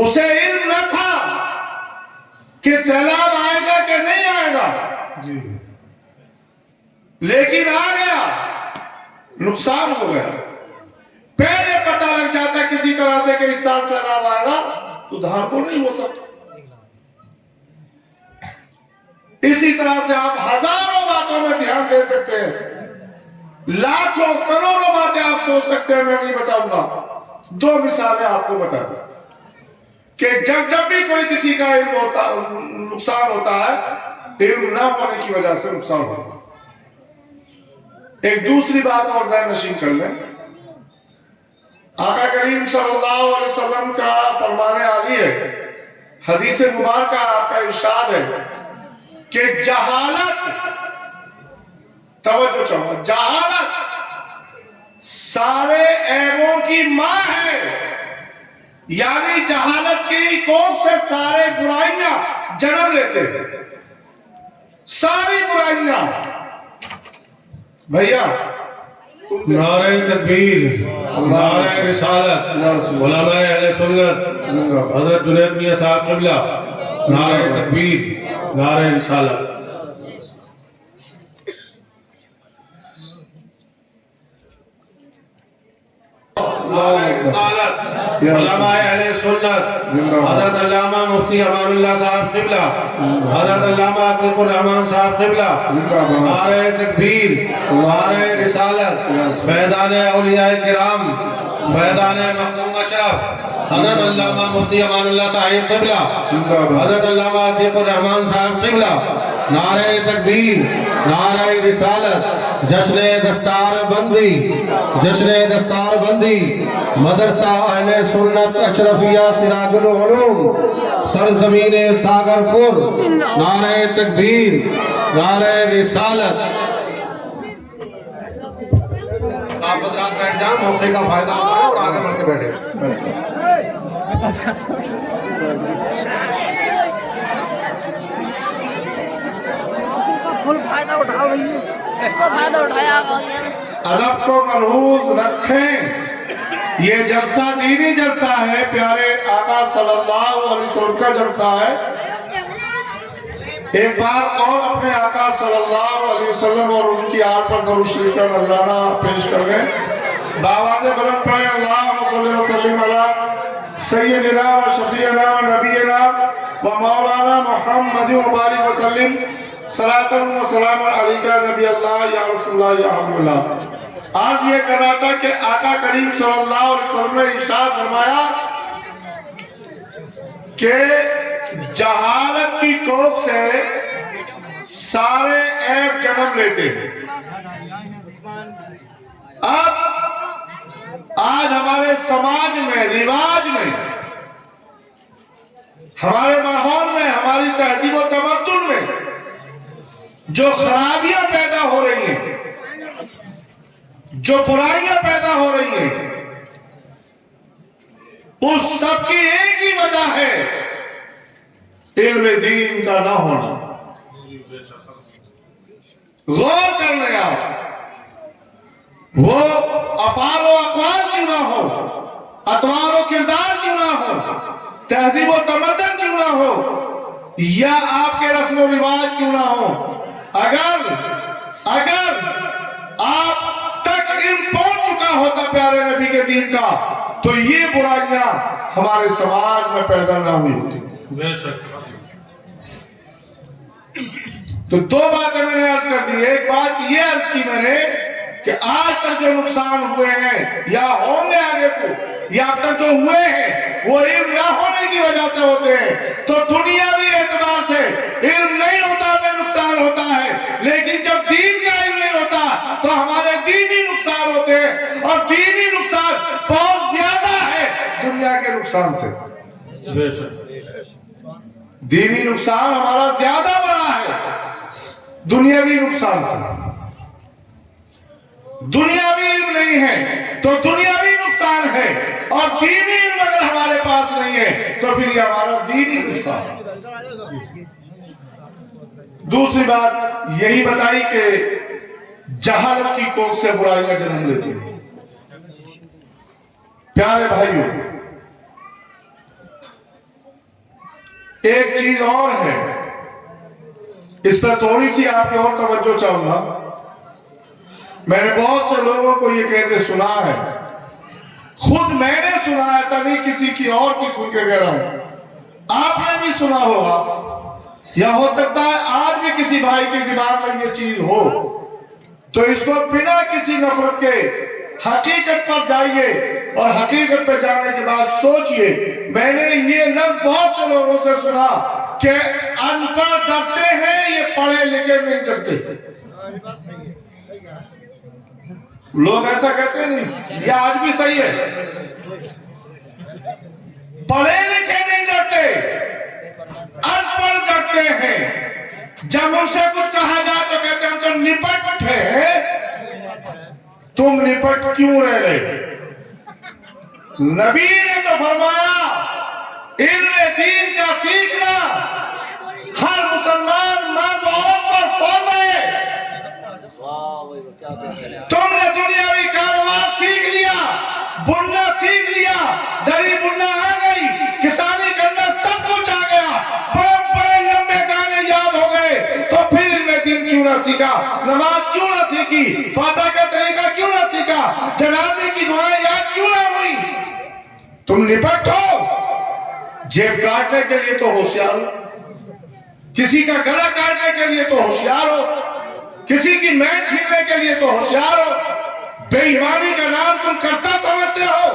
اسے علم نہ تھا کہ سیلاب آئے گا کہ نہیں آئے گا، لیکن آ گیا، نقصان ہو گیا۔ پہلے پتہ لگ جاتا کسی طرح سے کہ اس سال سیلاب آئے گا تو دھان کو نہیں ہوتا۔ اسی طرح سے آپ ہزاروں باتوں میں دھیان دے سکتے ہیں، لاکھوں کروڑوں باتیں آپ سوچ سکتے ہیں، میں نہیں بتاؤں گا۔ دو مثالیں آپ کو بتا دیں کہ جب بھی کوئی کسی کا علم ہوتا نقصان ہوتا ہے، علم نہ ہونے کی وجہ سے نقصان ہوتا ہے۔ ایک دوسری بات اور ذہن نشین کر لیں، آقا کریم صلی اللہ علیہ وسلم کا فرمان عالی ہے، حدیث مبارکہ آپ کا ارشاد ہے کہ جہالت، توجہ چاہوں، جہالت سارے عیبوں کی ماں ہے، یعنی جہالت کی کوکھ سے سارے برائیاں جنم لیتے ہیں، ساری برائیاں۔ بھیا نعرہ تکبیر، نعرہ رسالت، علماء اہل سنت، حضرت جنید میاں صاحب قبلہ، نعرہ تکبیر، نعرہ رسالت۔ نعرہ رسالت، علماء اہل سنت، حضرت علامہ مفتی امان اللہ صاحب قبلہ، حضرت علامہ عتیق الرحمن صاحب قبلہ، نعرہ تکبیر، نعرہ رسالت، فیضان اولیاء کرام، فیضان مخدوم اشرف، حضرت علامہ مفتی امان اللہ صاحب قبلہ، حضرت علامہ عتیق الرحمن صاحب قبلہ، نعرہ تکبیر، نعرہ رسالت، جشن دستار بندی، جشن دستار بندی، مدرسہ اہل سنت اشرفیہ سراج العلوم، سرزمین ساگرپور، نعرہ تکبیر، نعرہ رسالت۔ آپ حضرات بیٹھ جائیں، موقع کا فائدہ اٹھائیں اور آگے بڑھ کے بیٹھیں۔ ادب کو ملحوظ رکھیں، یہ جلسہ دینی جلسہ ہے، پیارے آقا صلی اللہ علیہ وسلم کا جلسہ ہے۔ ایک بار اور اپنے آقا صلی اللہ علیہ وسلم اور ان کی آل پر درود شریف کا نذرانہ پیش کر گئے، بآواز بلند پڑھیں، اللہم صلی وسلم علی سیدنا و شفیعنا و نبینا و مولانا محمد و بارک وسلم، صلاۃ و سلام علیکہ نبی اللہ یا رسول اللہ یا حبیب اللہ۔ آج یہ کر رہا تھا کہ آقا کریم صلی اللہ علیہ وسلم نے ارشاد فرمایا کہ جہالت کی کوکھ سے سارے عیب جنم لیتے ہیں۔ اب آج ہمارے سماج میں، رواج میں، ہمارے ماحول میں، ہماری تہذیب و تمدن میں جو خرابیاں پیدا ہو رہی ہیں، جو برائیاں پیدا ہو رہی ہیں، اس سب کی ایک ہی وجہ ہے علم دین کا نہ ہونا۔ غور کر لیں آپ، وہ افعال و اقوال کیوں نہ ہو، اطوار و کردار کیوں نہ ہو، تہذیب و تمدن کیوں نہ ہو، یا آپ کے رسم و رواج کیوں نہ ہو، اگر آپ تک علم پہنچ چکا ہوتا پیارے نبی کے دین کا، تو یہ برائیاں ہمارے سماج میں پیدا نہ ہوئی ہوتی۔ بے شک۔ تو دو باتیں میں نے عرض کر دی۔ ایک بات یہ عرض کی میں نے کہ آج تک جو نقصان ہوئے ہیں یا ہوں گے آگے کو، یا اب تک جو ہوئے ہیں وہ علم نہ ہونے کی وجہ سے ہوتے ہیں۔ تو دنیاوی اعتبار سے علم نہیں ہوتا میں نقصان ہوتا ہے، لیکن جب دین کا علم نہیں ہوتا تو ہمارے دینی نقصان ہوتے ہیں، اور دینی نقصان بہت زیادہ ہے دنیا کے نقصان سے۔ بے شک۔ دینی نقصان ہمارا زیادہ بڑا ہے دنیاوی نقصان سے۔ دنیاوی علم نہیں ہے تو دنیاوی نقصان ہے، اور دینی علم اگر ہمارے پاس نہیں ہے تو پھر یہ ہمارا دینی نقصان ہے۔ دوسری بات یہی بتائی کہ جہالت کی کوکھ سے برائیاں جنم لیتی ہیں۔ پیارے بھائیوں، ایک چیز اور ہے، اس پر تھوڑی سی آپ کی اور توجہ چاہوں گا۔ میں نے بہت سے لوگوں کو یہ کہتے سنا ہے، خود میں نے سنا، ایسا نہیں کسی کی اور کی سن کے کہہ رہا ہوں، آپ نے بھی سنا ہوگا، یا ہو سکتا ہے آج بھی کسی بھائی کے دماغ میں یہ چیز ہو، تو اس کو بنا کسی نفرت کے حقیقت پر جائیے، اور حقیقت پہ جانے کے بعد سوچئے۔ میں نے یہ لفظ بہت سے لوگوں سے سنا کہ ان پڑھ ڈرتے ہیں، یہ پڑھے لکھے نہیں ڈرتے۔ لوگ ایسا کہتے نہیں، یہ آج بھی صحیح ہے، پڑھے لکھے نہیں ڈرتے، ان پڑھ ڈرتے ہیں۔ جب ان سے کچھ کہا جائے تو کہتے ہیں ہم تو نپٹ ہیں۔ تم نپٹ کیوں رہ گئے؟ نبی نے تو فرمایا علم دین کا سیکھنا ہر مسلمان مرد عورت پر فرض ہے۔ تم نے دنیاوی کاروبار سیکھ لیا، بننا سیکھ لیا، دری بننا آ گئی، کسانی کرنا سب کچھ آ گیا، بڑے بڑے لمبے گانے یاد ہو گئے، تو پھر علم دین کیوں نہ سیکھا؟ نماز کیوں نہ سیکھی؟ فاتحہ کا طریقہ کیوں نہ سیکھا؟ جنازے کی دعائیں یاد کیوں نہ ہوئی؟ تم نپٹ ہو، جیب کاٹنے کے لیے تو ہوشیار ہو، کسی کا گلا کاٹنے کے لیے تو ہوشیار ہو، کسی کی مین چھیننے کے لیے تو ہوشیار ہو۔ بے ایمانی کا نام تم کرتا سمجھتے ہو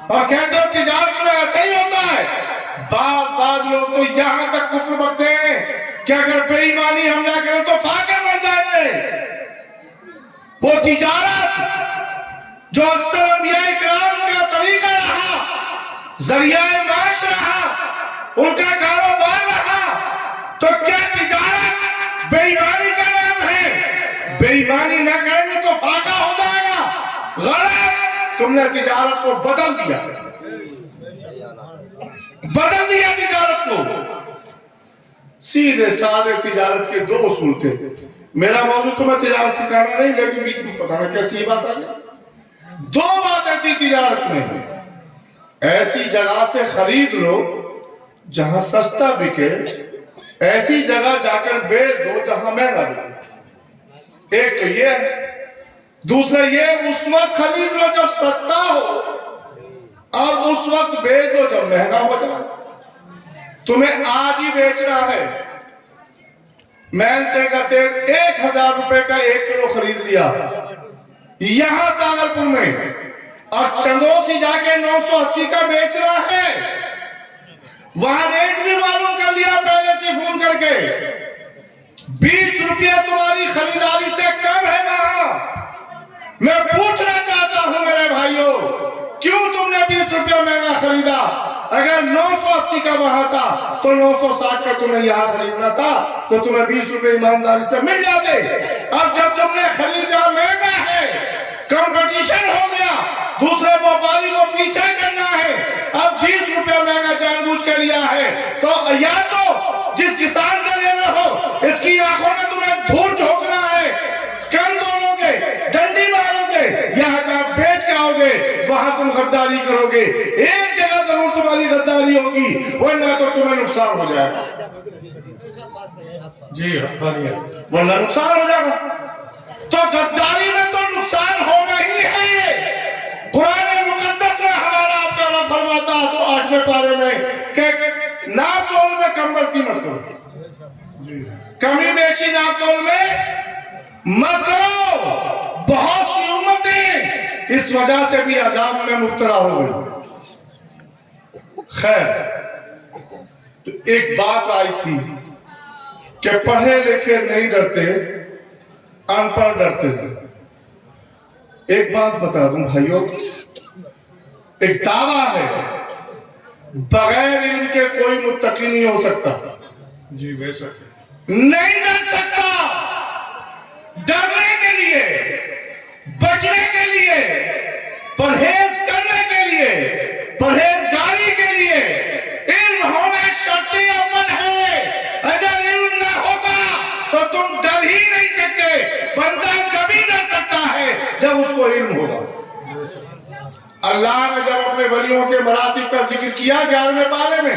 اور کہتے ہو تجارت میں ایسا ہی ہوتا ہے۔ بعض لوگ تو یہاں تک کفر بکتے ہیں کہ اگر بے ایمانی ہم نہ کریں تو فاقے مر جائیں گے۔ وہ تجارت جو اکثر انبیاء کرام کا طریقہ رہا، ذریعہ معاش رہا، ان کا کاروبار رہا، تو کیا تجارت بے ایمانی کا نام ہے؟ بے ایمانی نہ کریں گے تو فاقہ ہو جائے گا۔ غلط، تم نے تجارت کو بدل دیا تجارت کو۔ سیدھے سادے تجارت کے دو اصول تھے۔ میرا موضوع تمہیں تجارت سکھانا نہیں، لیکن بیچ میں پتہ نہ کیسی یہ بات آ گئی۔ دو باتیں تھی تجارت میں، ایسی جگہ سے خرید لو جہاں سستا بکے، ایسی جگہ جا کر بیچ دو جہاں مہنگا بکے۔ ایک تو یہ ہے، دوسرا یہ اس وقت خرید لو جب سستا ہو، اور اس وقت بیچ دو جب مہنگا ہو جائے۔ تمہیں آج ہی بیچنا ہے، محنتے کا تیل 1000 روپے کا 1 کلو خرید لیا یہاں ساغرپور میں، اور چندوسی جا کے 980 کا بیچنا ہے، وہاں ریٹ بھی معلوم کر لیا پہلے سے فون کر کے، 20 روپیہ تمہاری خریداری سے کم ہے وہاں۔ میں پوچھنا چاہتا ہوں میرے بھائیوں، کیوں تم نے 20 روپیہ مہنگا خریدا؟ اگر 980 کا وہاں تھا تو 960 کا تمہیں یہاں خریدنا تھا، تو تمہیں 20 روپے ایمانداری سے مل جاتے۔ اب جب تم نے خریدا مہنگا ہے، کمپٹیشن ہو گیا، دوسرے وپاری کو پیچھے کرنا ہے، اب 20 روپیہ مہنگا جان بوجھ کے لیا ہے، تو یا تو جس کسان سے لے رہے ہو اس کی آنکھوں میں تمہیں دھول جھونکنا ہے، کم توڑو گے، ڈنڈی مارو گے، یہاں جہاں بیچ کے آؤ گے وہاں تم غداری کرو گے۔ ایک جگہ ضرور تمہاری غداری ہوگی، ورنہ تو تمہیں نقصان ہو جائے گا۔ جی ورنہ نقصان ہو جائے گا۔ تو غداری میں تو نقصان ہونا ہی ہے۔ قرآن مقدس میں ہمارا آپ کا رب فرماتا ہے تو 8ویں پارے میں کہ ناپ تول میں کم بڑھتی مت کرو، کمی بیشی ناپ تول میں مت کرو۔ بہت سی امتیں اس وجہ سے بھی عذاب میں مبتلا ہو گئی۔ خیر، تو ایک بات آئی تھی کہ پڑھے لکھے نہیں ڈرتے، ان پڑھ ڈرتے ہیں۔ ایک بات بتا دوں بھائیوں، ایک دعویٰ ہے بغیر علم کے کوئی متقی نہیں ہو سکتا۔ جی بے شک نہیں ڈر سکتا۔ ڈرنے کے لیے، بچنے کے لیے، پرہیز کرنے کے لیے، پرہیزگاری کے لیے علم ہونا شرط اول ہے۔ اگر علم نہ ہوگا تو تم ڈر ہی نہیں سکتے۔ بندہ کبھی ڈر سکتا ہے جب اس کو علم ہوگا۔ اللہ نے جب اپنے ولیوں کے مراتب کا ذکر کیا 11ویں پارے میں،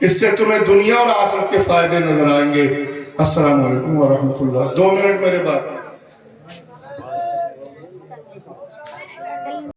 اس سے تمہیں دنیا اور آخرت کے فائدے نظر آئیں گے۔ السلام علیکم ورحمۃ اللہ۔ 2 منٹ میرے بعد